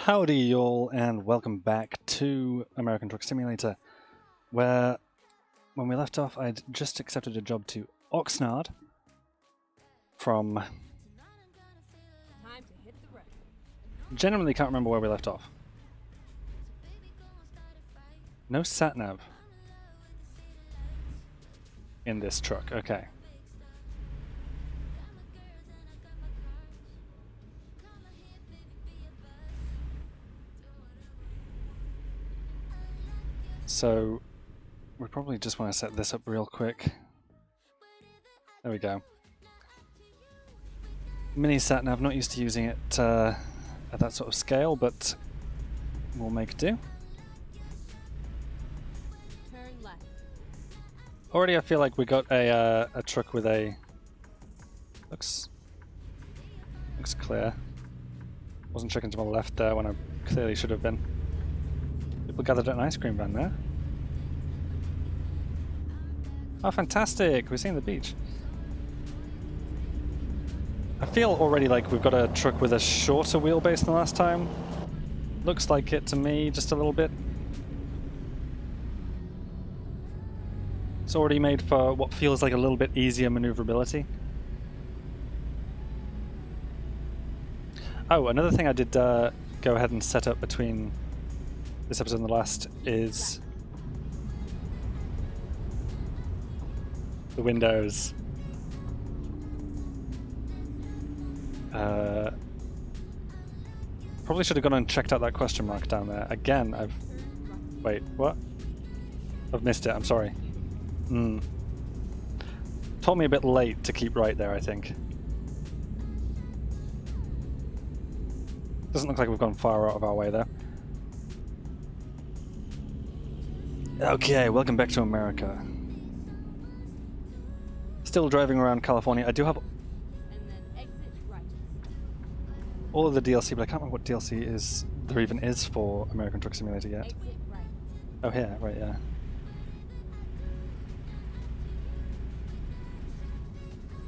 Howdy y'all, and welcome back to American Truck Simulator, where when we left off I'd just accepted a job to Oxnard from... Genuinely can't remember where we left off. No sat-nav in this truck, okay. So, we probably just want to set this up real quick. There we go. Mini sat-nav, not used to using it at that sort of scale, but we'll make do. Turn left. Already I feel like we got a truck with a... Looks clear. Wasn't checking to my left there when I clearly should have been. People gathered at an ice cream van there. Oh, fantastic! We're seeing the beach. I feel already like we've got a truck with a shorter wheelbase than last time. Looks like it to me, just a little bit. It's already made for what feels like a little bit easier maneuverability. Oh, another thing I did go ahead and set up between this episode and the last is the windows. Probably should have gone and checked out that question mark down there. Again, Wait, what? I've missed it, I'm sorry. Told me a bit late to keep right there, I think. Doesn't look like we've gone far out of our way there. Okay, welcome back to America. Still driving around California. I do have And then exit right. all of the DLC, but I can't remember what DLC is there even is for American Truck Simulator yet. Exit right. Oh, here, right, yeah.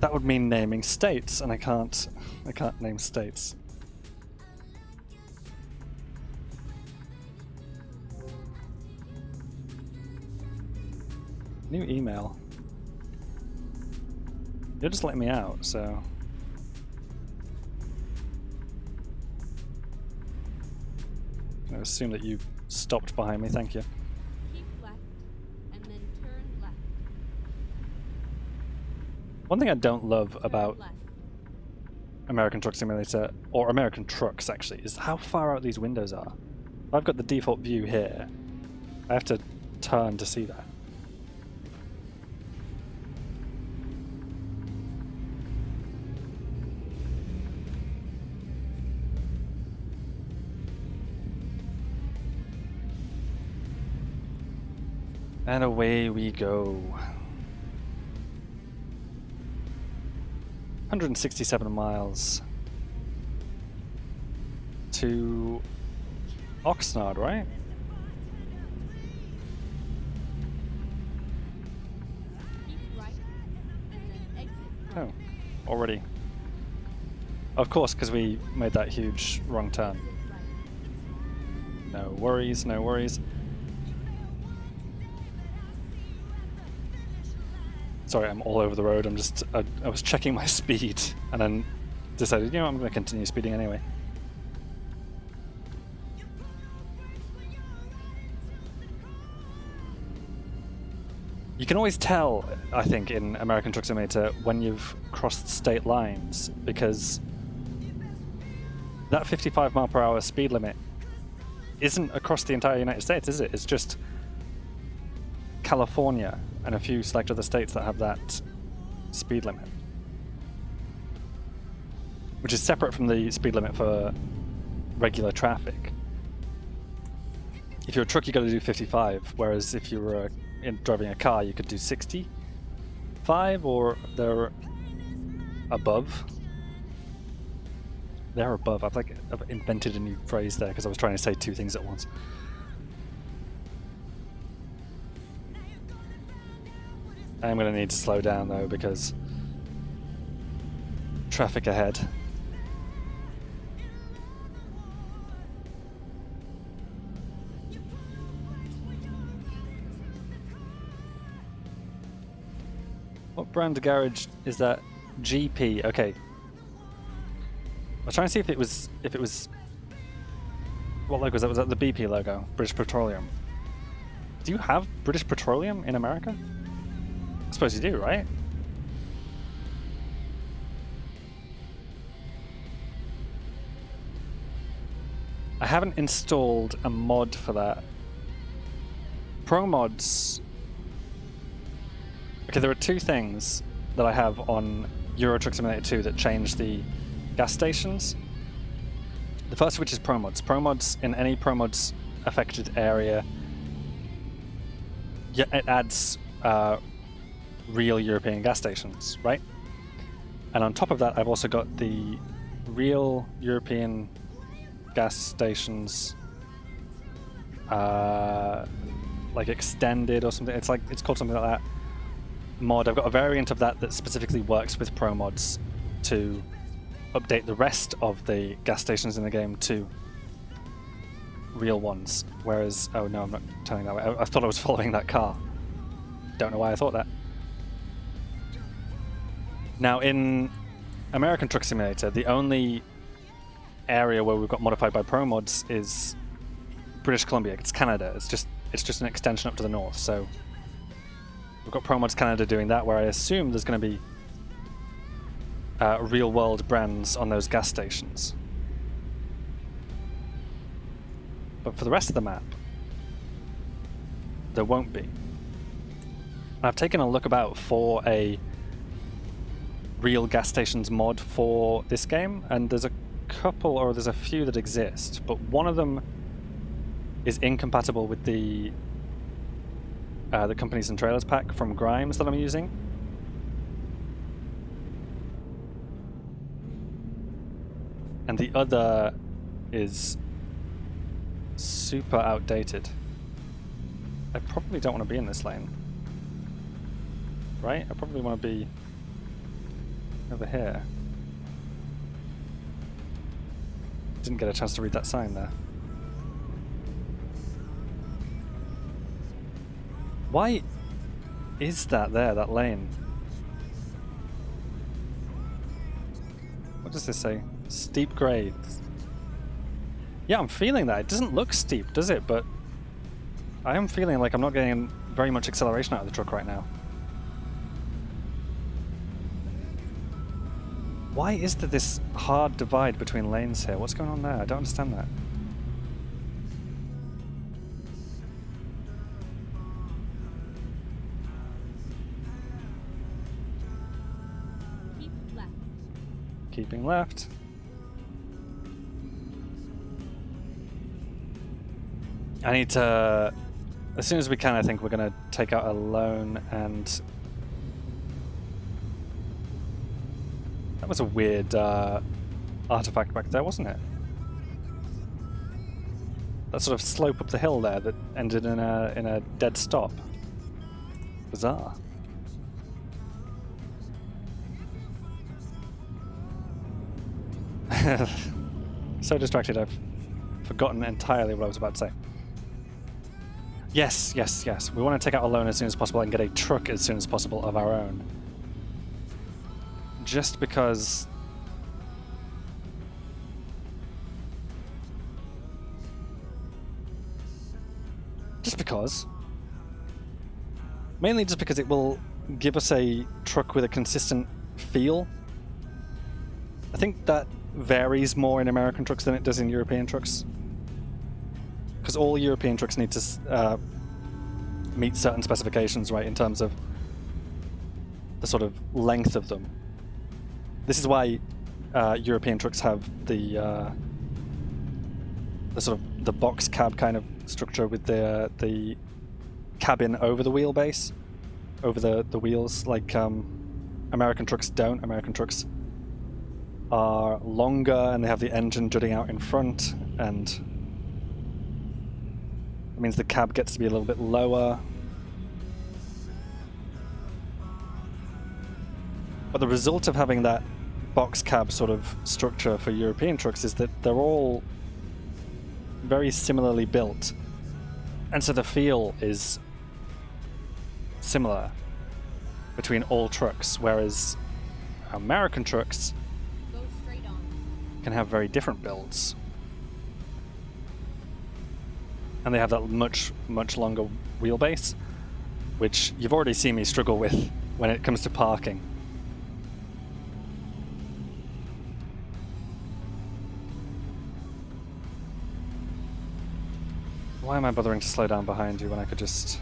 That would mean naming states, and I can't name states. New email. You're just letting me out, so... I assume that you stopped behind me, thank you. Keep left. And then turn left. One thing I don't love about Turn left. American Truck Simulator, or American Trucks actually, is how far out these windows are. I've got the default view here. I have to turn to see that. And away we go. 167 miles to Oxnard, right? Keep right. And then exit right. Oh, already. Of course, because we made that huge wrong turn. Exit right. No worries, no worries. Sorry, I'm all over the road. I'm just... I was checking my speed and then decided, you know, I'm going to continue speeding anyway. You can always tell, I think, in American Truck Simulator when you've crossed state lines, because that 55 mile per hour speed limit isn't across the entire United States, is it? It's just California and a few select other states that have that speed limit, which is separate from the speed limit for regular traffic. If you're a truck, you got to do 55, whereas if you were driving a car, you could do 65, or they're above. They're above. I've invented a new phrase there because I was trying to say two things at once. I'm going to need to slow down though, because traffic ahead. brand garage is that? GP. Okay. I was trying to see if it was what logo was that? Was that the BP logo? British Petroleum. Do you have British Petroleum in America? I suppose you do, right? I haven't installed a mod for that. Pro mods. Okay, there are two things that I have on Euro Truck Simulator 2 that change the gas stations. The first of which is Pro mods. Pro mods, in any Pro mods affected area, yeah, it adds real European gas stations, right? And on top of that, I've also got the real European gas stations, like extended or something. It's called something like that. Mod. I've got a variant of that that specifically works with Pro mods to update the rest of the gas stations in the game to real ones. Whereas, oh no, I'm not turning that way. I thought I was following that car. Don't know why I thought that. Now in American Truck Simulator, the only area where we've got modified by Pro mods is British Columbia. It's Canada. It's just an extension up to the north. So we've got Pro mods Canada doing that, where I assume there's going to be real world brands on those gas stations. But for the rest of the map, there won't be. I've taken a look about for a real gas stations mod for this game, and there's a couple, or there's a few that exist, but one of them is incompatible with the Companies and Trailers pack from Grimes that I'm using. And the other is super outdated. I probably don't want to be in this lane. Right? I probably want to be over here. Didn't get a chance to read that sign there. Why is that there, that lane? What does this say? Steep grades. Yeah, I'm feeling that. It doesn't look steep, does it? But I am feeling like I'm not getting very much acceleration out of the truck right now. Why is there this hard divide between lanes here? What's going on there? I don't understand that. Keep left. Keeping left. I need to, as soon as we can, I think we're going to take out a loan, and that was a weird artifact back there, wasn't it? That sort of slope up the hill there that ended in a dead stop. Bizarre. So distracted, I've forgotten entirely what I was about to say. Yes, yes, yes. We want to take out a loan as soon as possible and get a truck as soon as possible of our own. Just because... Mainly just because it will give us a truck with a consistent feel. I think that varies more in American trucks than it does in European trucks. Because all European trucks need to meet certain specifications, right, in terms of the sort of length of them. This is why European trucks have the sort of the box cab kind of structure with the cabin over the wheelbase, over the wheels, like American trucks don't. American trucks are longer and they have the engine jutting out in front, and it means the cab gets to be a little bit lower. But the result of having that box cab sort of structure for European trucks is that they're all very similarly built, and so the feel is similar. between all trucks, whereas American trucks Go straight on. can have very different builds. And they have that much longer wheelbase, which you've already seen me struggle with when it comes to parking. Why am I bothering to slow down behind you when I could just...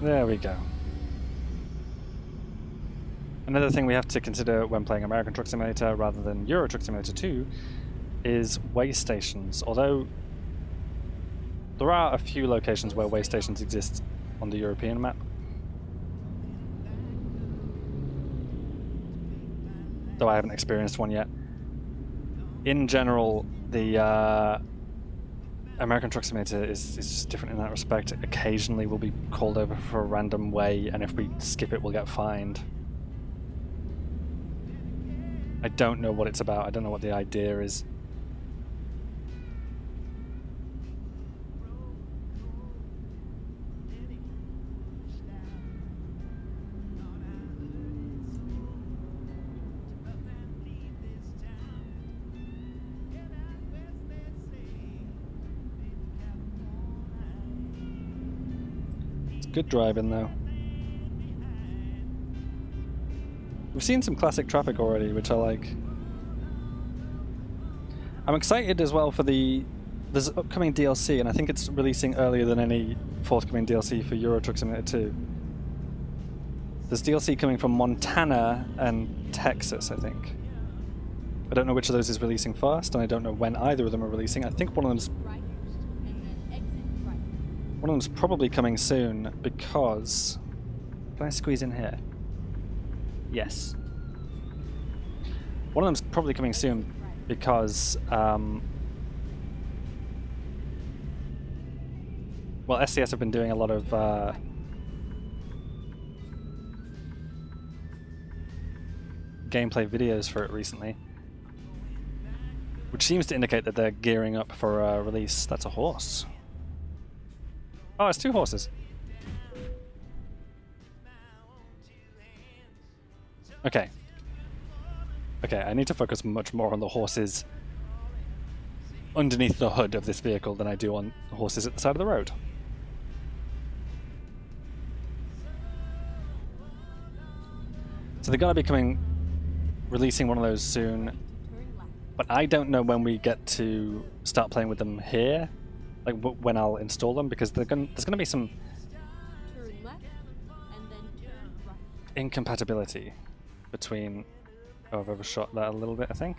There we go. Another thing we have to consider when playing American Truck Simulator rather than Euro Truck Simulator 2 is way stations. Although there are a few locations where way stations exist on the European map. Though I haven't experienced one yet. In general, the American Truck Simulator is just different in that respect. Occasionally we'll be called over for a random way, and if we skip it we'll get fined. I don't know what it's about, I don't know what the idea is. Good driving though. We've seen some classic traffic already, which I like. I'm excited as well for there's upcoming DLC, and I think it's releasing earlier than any forthcoming DLC for Euro Truck Simulator 2. There's DLC coming from Montana and Texas, I think. I don't know which of those is releasing first, and I don't know when either of them are releasing. I think one of them's Right. And then exit right. One of them's probably coming soon because... Can I squeeze in here? Yes. One of them's probably coming soon because... well, SCS have been doing a lot of... gameplay videos for it recently. Which seems to indicate that they're gearing up for a release. That's a horse. Oh, it's two horses. Okay. Okay, I need to focus much more on the horses underneath the hood of this vehicle than I do on the horses at the side of the road. So they're going to be releasing one of those soon, Turn left. but I don't know when we get to start playing with them here. Like when I'll install them, because there's going to be some Turn left. And then turn right. incompatibility between... Oh, I've overshot that a little bit, I think.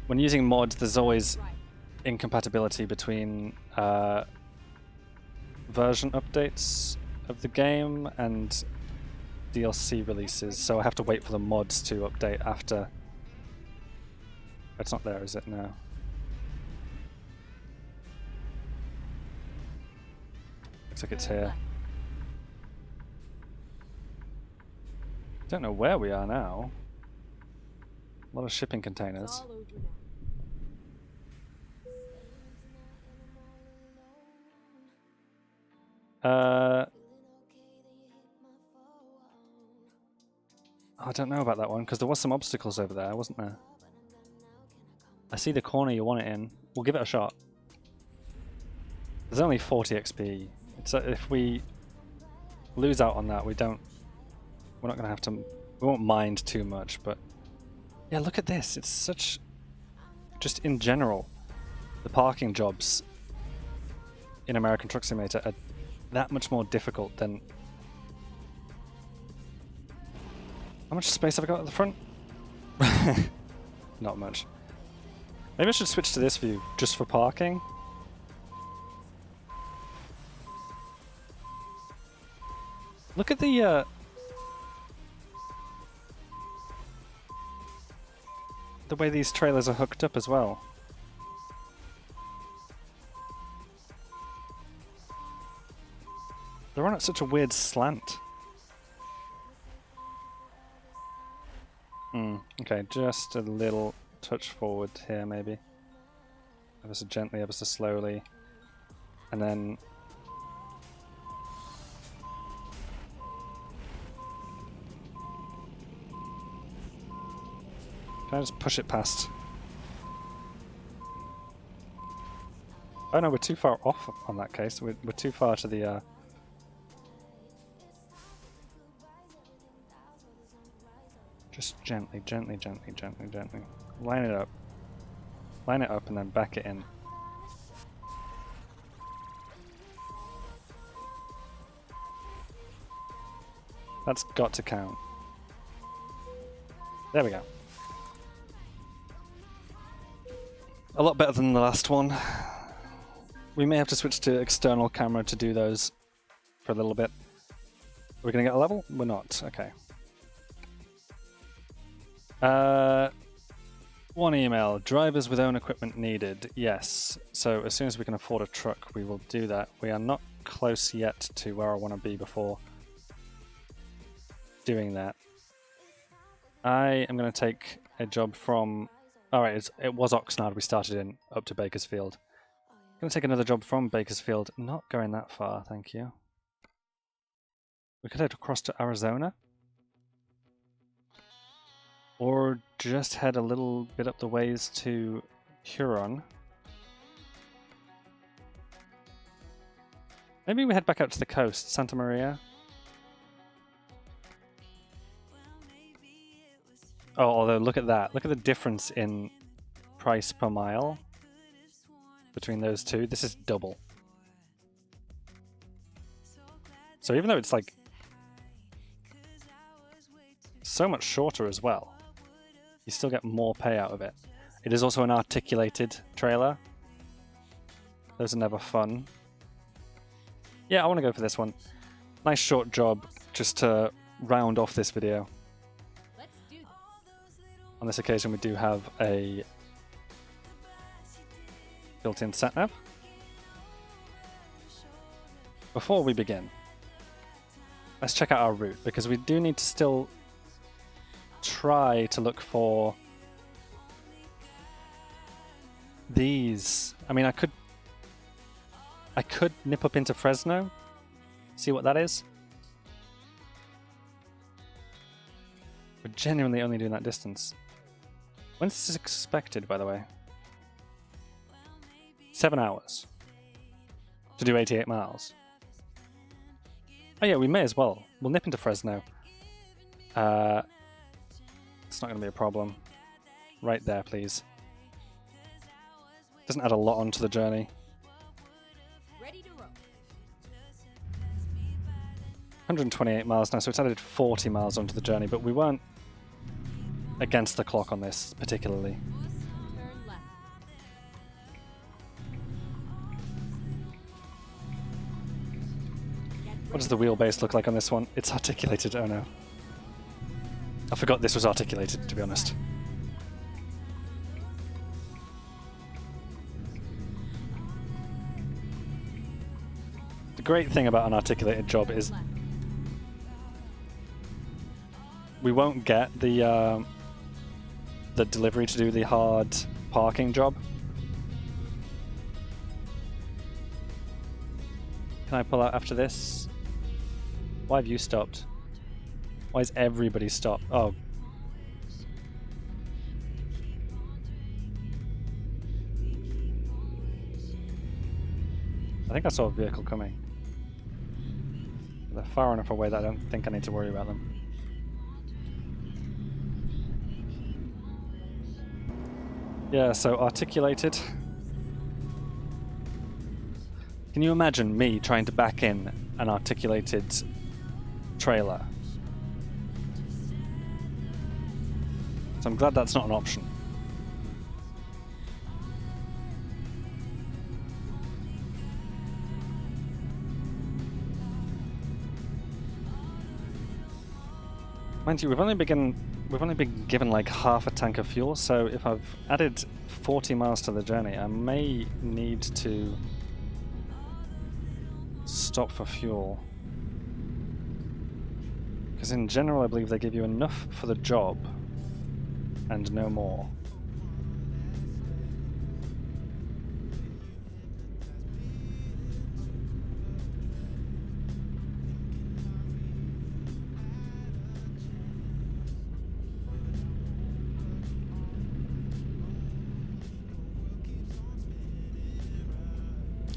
When using mods, there's always Right. incompatibility between version updates of the game and DLC releases, so I have to wait for the mods to update after. It's not there, is it? No. Looks like it's Turn here. left. Don't know where we are now. A lot of shipping It's containers. all over now. I don't know about that one, because there was some obstacles over there, wasn't there? I see the corner you want it in. We'll give it a shot. There's only 40 XP. It's if we lose out on that, we're not going to have to... We won't mind too much, but... Yeah, look at this. It's such... Just in general, the parking jobs in American Truck Simulator are that much more difficult than... How much space have I got at the front? Not much. Maybe I should switch to this view, just for parking. Look at the way these trailers are hooked up as well. They're on at such a weird slant. Okay, just a little touch forward here, maybe. Ever so gently, ever so slowly. And then... Can I just push it past? Oh no, we're too far off on that case. We're too far to the... Just gently, gently, gently, gently, gently. Line it up. Line it up and then back it in. That's got to count. There we go. A lot better than the last one. We may have to switch to external camera to do those for a little bit. Are we going to get a level? We're not. Okay. One email. Drivers with own equipment needed. Yes. So as soon as we can afford a truck, we will do that. We are not close yet to where I want to be before doing that. I am going to take a job from... Alright, it was Oxnard we started in, up to Bakersfield. I'm going to take another job from Bakersfield. Not going that far, thank you. We could head across to Arizona. Or just head a little bit up the ways to Huron. Maybe we head back out to the coast, Santa Maria. Oh, although look at that. Look at the difference in price per mile between those two. This is double. So even though it's like so much shorter as well, you still get more pay out of it. It is also an articulated trailer. Those are never fun. Yeah, I want to go for this one. Nice short job just to round off this video. Let's do this. On this occasion we do have a built-in sat-nav. Before we begin, let's check out our route, because we do need to still try to look for these. I mean, I could nip up into Fresno, see what that is. We're genuinely only doing that distance. When's this expected, by the way? 7 hours to do 88 miles. Oh yeah, we may as well. We'll nip into Fresno. It's not going to be a problem. Right there, please. Doesn't add a lot onto the journey. Ready to roll. 128 miles now, so it's added 40 miles onto the journey, but we weren't against the clock on this particularly. Turn left. What does the wheelbase look like on this one? It's articulated, oh no. I forgot this was articulated, to be honest. The great thing about an articulated job is we won't get the delivery to do the hard parking job. Can I pull out after this? Why have you stopped? Why is everybody stopped? Oh. I think I saw a vehicle coming. They're far enough away that I don't think I need to worry about them. Yeah, so articulated. Can you imagine me trying to back in an articulated trailer? So I'm glad that's not an option. Mind you, we've only been given like half a tank of fuel, so if I've added 40 miles to the journey, I may need to stop for fuel. Because in general, I believe they give you enough for the job and no more.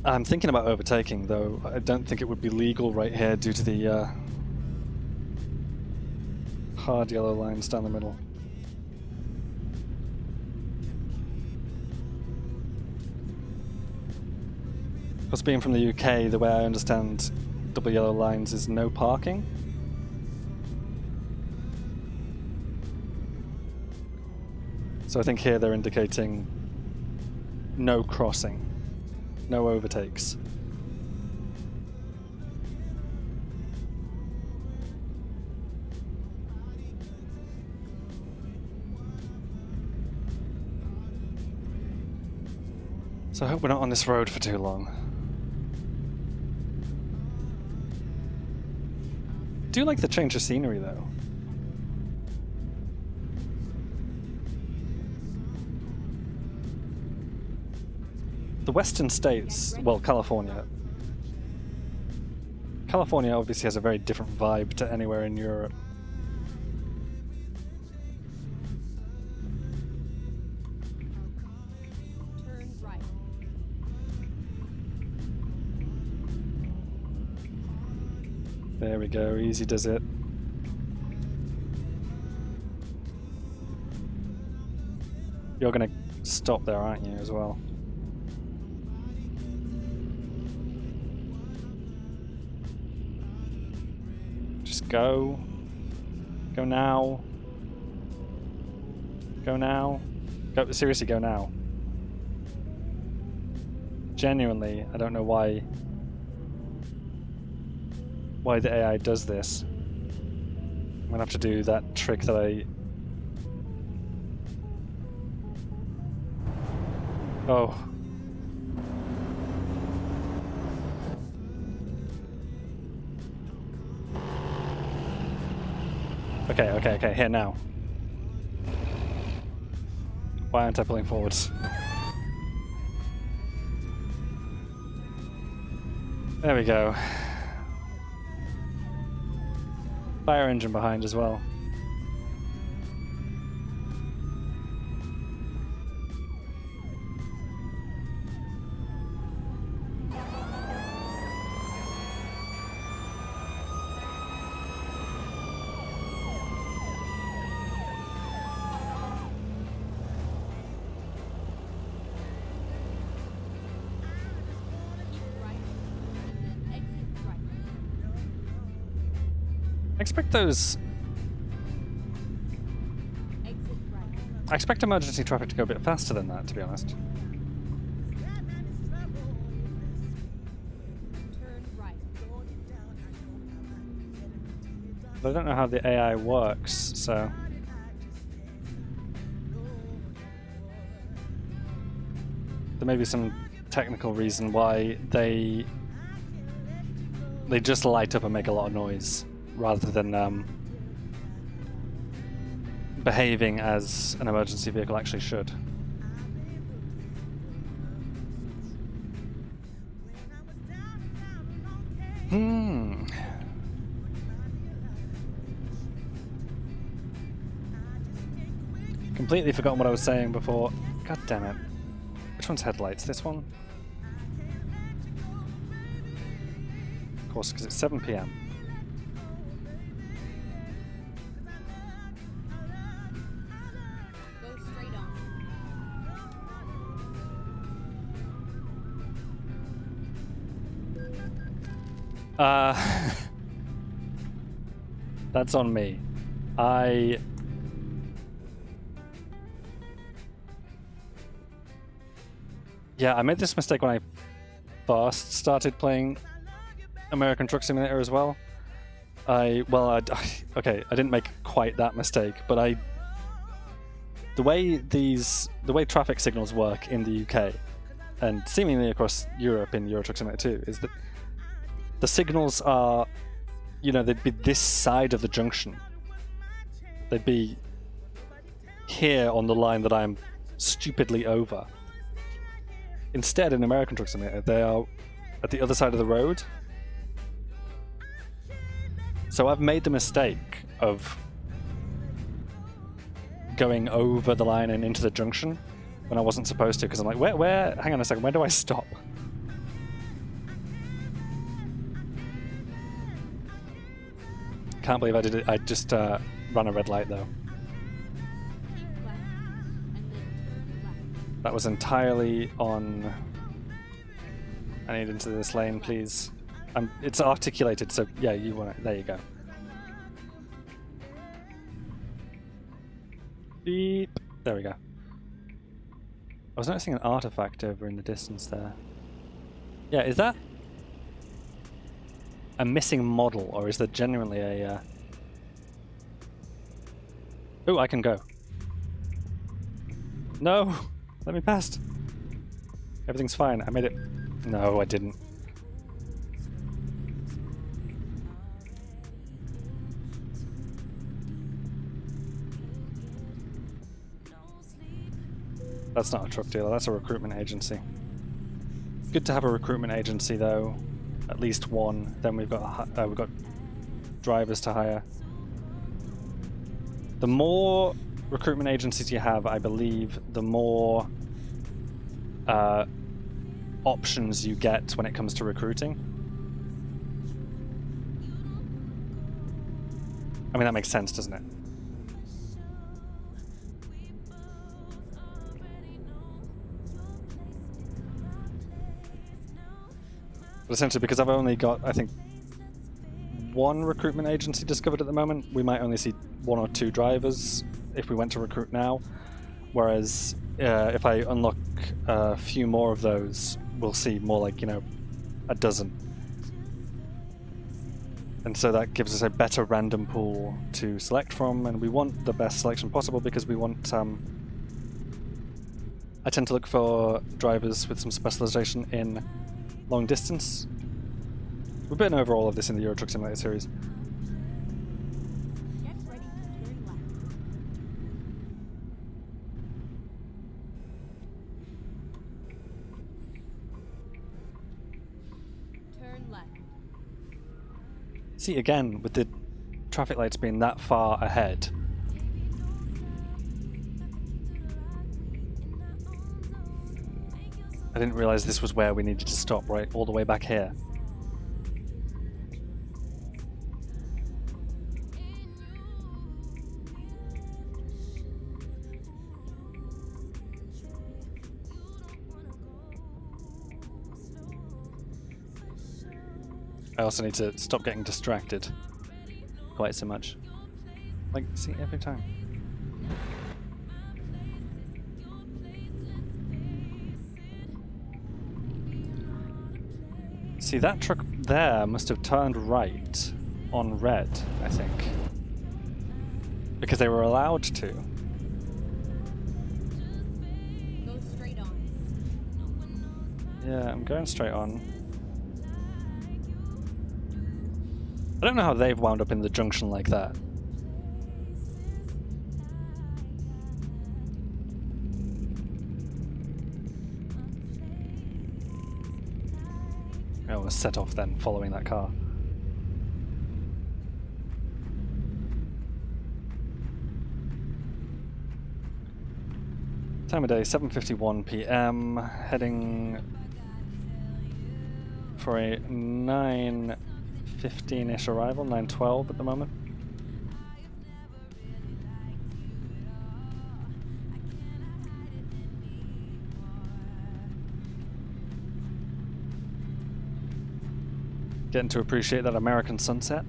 I'm thinking about overtaking, though. I don't think it would be legal right here due to the hard yellow lines down the middle. Us being from the UK, the way I understand double yellow lines is no parking. So I think here they're indicating no crossing. No overtakes. So I hope we're not on this road for too long. Do you like the change of scenery though? The western states, well, California. California obviously has a very different vibe to anywhere in Europe. Turn right. There we go, easy does it. You're gonna stop there, aren't you, as well? Just go. Go now. Go now. Go, seriously, go now. Genuinely, I don't know why the AI does this. I'm gonna have to do that trick that I... Oh. Okay, here now. Why aren't I pulling forwards? There we go. Fire engine behind as well. Right. And then exit right. I expect those... Exit right. I expect emergency traffic to go a bit faster than that, to be honest. Turn right. But I don't know how the AI works, so... There may be some technical reason why they just light up and make a lot of noise, rather than behaving as an emergency vehicle actually should. Completely forgotten what I was saying before. God damn it. Which one's headlights? This one? Of course, because it's 7 PM. Go straight on. That's on me. Yeah, I made this mistake when I first started playing American Truck Simulator as well. Okay, I didn't make quite that mistake, but the way traffic signals work in the UK and seemingly across Europe in Euro Truck Simulator 2 is that the signals are you know, they'd be this side of the junction. They'd be here on the line that I'm stupidly over. Instead, in American Truck Simulator, they are at the other side of the road. So I've made the mistake of going over the line and into the junction when I wasn't supposed to, because I'm like, where, hang on a second, where do I stop? Can't believe I did it. I just ran a red light though. Keep left and then turn left. That was entirely on... I need into this lane, please. It's articulated, so yeah, you want it. There you go. Beep. There we go. I was noticing an artifact over in the distance there. Yeah, is that a missing model, or is there genuinely a... Oh, I can go. No! Let me past! Everything's fine. I made it... No, I didn't. That's not a truck dealer, that's a recruitment agency. Good to have a recruitment agency though. At least one. Then we've got drivers to hire. The more recruitment agencies you have, I believe, the more options you get when it comes to recruiting. I mean, that makes sense, doesn't it? But essentially, because I've only got, I think, one recruitment agency discovered at the moment, we might only see 1 or 2 drivers if we went to recruit now. Whereas if I unlock a few more of those, we'll see more like, you know, a dozen. And so that gives us a better random pool to select from, and we want the best selection possible because we want... I tend to look for drivers with some specialization in long distance. We've been over all of this in the Euro Truck Simulator series. Get ready to turn left. Turn left. See, again, with the traffic lights being that far ahead, I didn't realize this was where we needed to stop, right? All the way back here. I also need to stop getting distracted quite so much. Like, see, every time. See, that truck there must have turned right on red, I think. Because they were allowed to. Go straight on. Yeah, I'm going straight on. I don't know how they've wound up in the junction like that. I was set off then, following that car. Time of day, 7:51 PM, heading for a 9:15-ish arrival, 9:12 at the moment. Getting to appreciate that American sunset.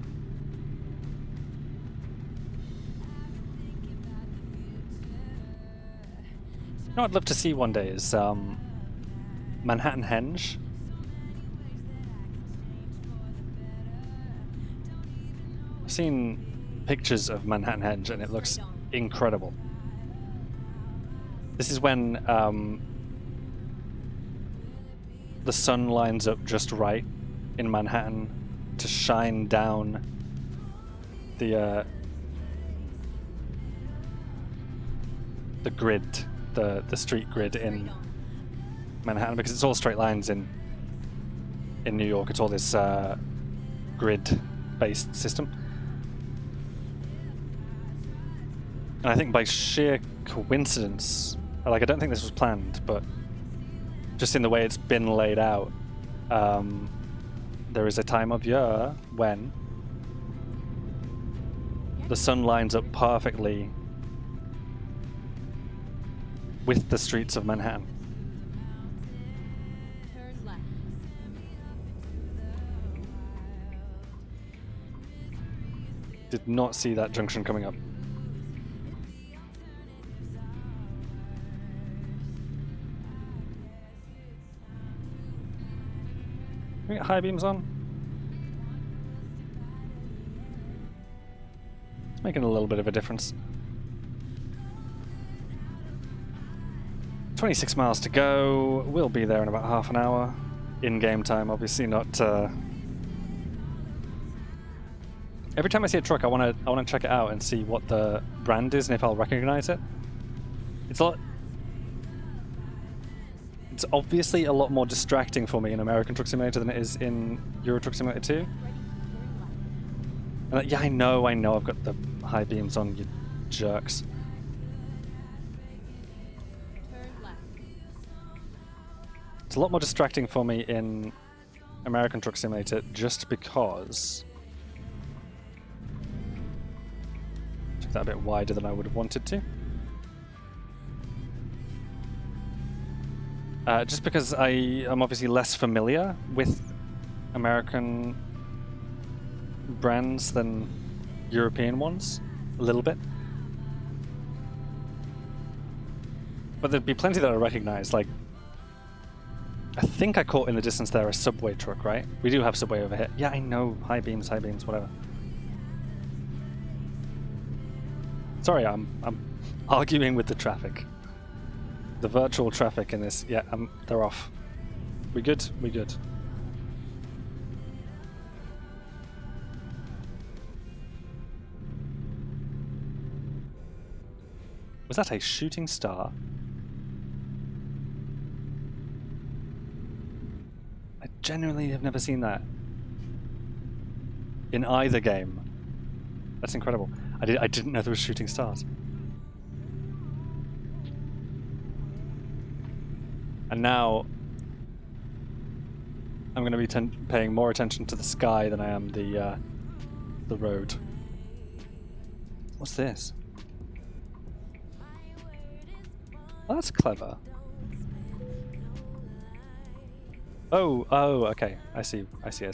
You know what I'd love to see one day is Manhattan Henge. I've seen pictures of Manhattan Henge and it looks incredible. This is when the sun lines up just right in Manhattan to shine down the grid, the street grid in Manhattan, because it's all straight lines in New York. It's all this grid-based system. And I think by sheer coincidence, like I don't think this was planned, but just in the way it's been laid out, there is a time of year when the sun lines up perfectly with the streets of Manhattan. Turn left. Did not see that junction coming up. Can we get high beams on? It's making a little bit of a difference. 26 miles to go. We'll be there in about half an hour. In-game time, obviously, not... Every time I see a truck, I want to check it out and see what the brand is and if I'll recognize it. It's obviously a lot more distracting for me in American Truck Simulator than it is in Euro Truck Simulator 2. Ready, turn left. And yeah, I know, I've got the high beams on, you jerks. Turn left. It's a lot more distracting for me in American Truck Simulator just because... Took that a bit wider than I would have wanted to. Just because I am obviously less familiar with American brands than European ones, a little bit. But there'd be plenty that I recognize, like, I think I caught in the distance there a subway truck, right? We do have subway over here. Yeah, I know, high beams, whatever. Sorry, I'm arguing with the traffic. The virtual traffic in this, yeah, they're off. We good? We good. Was that a shooting star? I genuinely have never seen that in either game. That's incredible. I didn't know there was shooting stars. And now I'm going to be paying more attention to the sky than I am the road. What's this? Oh, that's clever. Oh, okay. I see. Finally,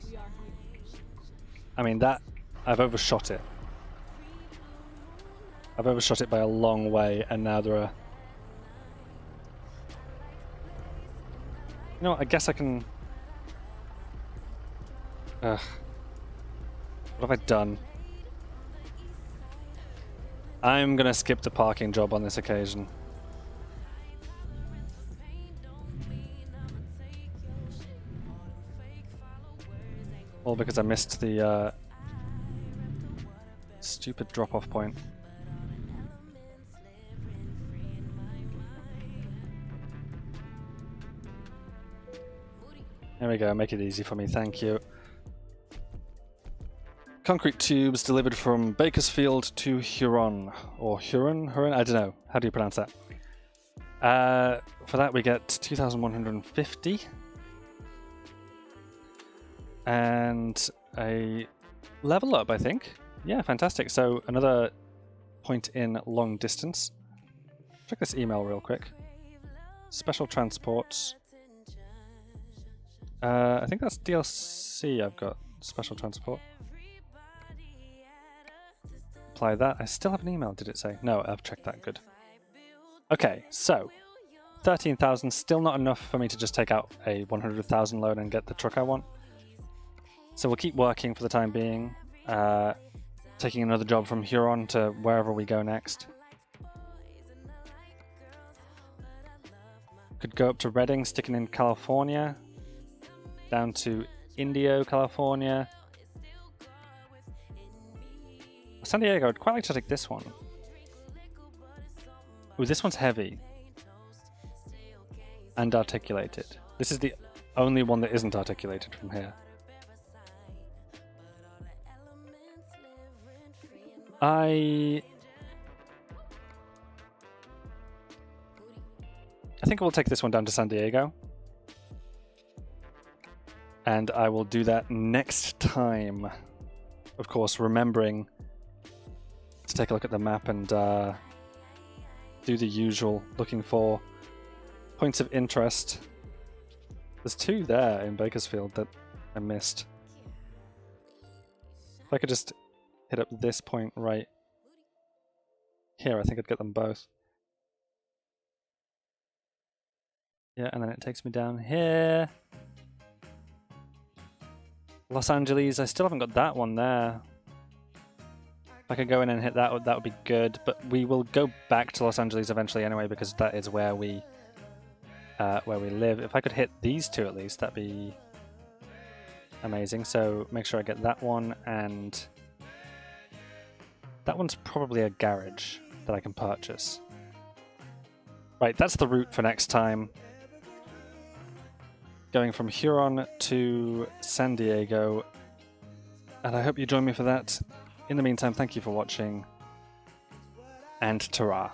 we are here. I mean, that... I've overshot it. I've overshot it by a long way, and now there are... You know what, I guess I can... Ugh. What have I done? I'm gonna skip the parking job on this occasion. All because I missed the stupid drop-off point. There we go, make it easy for me, thank you. Concrete tubes delivered from Bakersfield to Huron. Or Huron? I don't know. How do you pronounce that? For that we get 2,150. And a level up, I think. Yeah, fantastic. So another point in long distance. Check this email real quick. Special transports. I think that's DLC I've got. Special transport. Apply that. I still have an email, did it say? No, I've checked that. Good. Okay, so 13,000, still not enough for me to just take out a 100,000 loan and get the truck I want. So we'll keep working for the time being. Taking another job from Huron to wherever we go next. Could go up to Redding, sticking in California. Down to Indio, California. San Diego, I'd quite like to take this one. Ooh, this one's heavy. And articulated. This is the only one that isn't articulated from here. I think we'll take this one down to San Diego. And I will do that next time. Of course, remembering to take a look at the map and do the usual, looking for points of interest. There's 2 there in Bakersfield that I missed. If I could just hit up this point right here, I think I'd get them both. Yeah, and then it takes me down here. Los Angeles, I still haven't got that one there. If I could go in and hit that would be good, but we will go back to Los Angeles eventually anyway, because that is where we live. If I could hit these 2 at least, that'd be amazing. So make sure I get that one, and that one's probably a garage that I can purchase. Right, that's the route for next time. Going from Huron to San Diego, and I hope you join me for that. In the meantime, thank you for watching, and ta-ra.